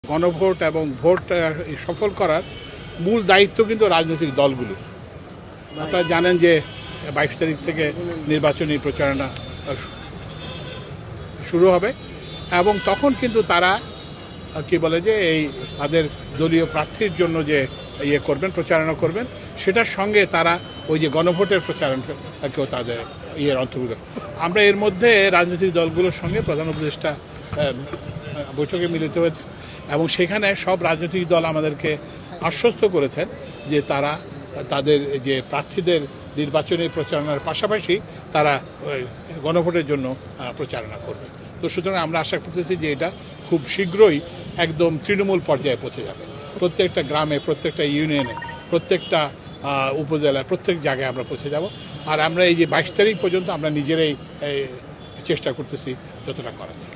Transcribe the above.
গণভোট এবং ভোট সফল করার মূল দায়িত্ব কিন্তু রাজনৈতিক দলগুলো। আপনারা জানেন যে 22 তারিখ থেকে নির্বাচনী প্রচারণা শুরু হবে এবং তখন কিন্তু তারা কি বলে যে এই তাদের দলীয় প্রার্থীর জন্য যে প্রচারণা করবেন, সেটার সঙ্গে তারা ওই যে গণভোটের প্রচারণাকেও তাদের অন্তর্ভুক্ত। আমরা এর মধ্যে রাজনৈতিক দলগুলোর সঙ্গে প্রধান উপদেষ্টা বৈঠকে মিলিত হয়েছে এবং সেখানে সব রাজনৈতিক দল আমাদেরকে আশ্বস্ত করেছেন যে তারা তাদের যে প্রার্থীদের নির্বাচনী প্রচারণার পাশাপাশি তারা গণভোটের জন্য প্রচারণা করবে। তো সুতরাং আমরা আশা করতেছি যে এটা খুব শীঘ্রই একদম তৃণমূল পর্যায়ে পৌঁছে যাবে। প্রত্যেকটা গ্রামে, প্রত্যেকটা ইউনিয়নে, প্রত্যেকটা উপজেলায়, প্রত্যেক জায়গায় আমরা পৌঁছে যাব। আর আমরা এই যে 22 তারিখ পর্যন্ত আমরা নিজেরাই চেষ্টা করতেছি যতটা করা যায়।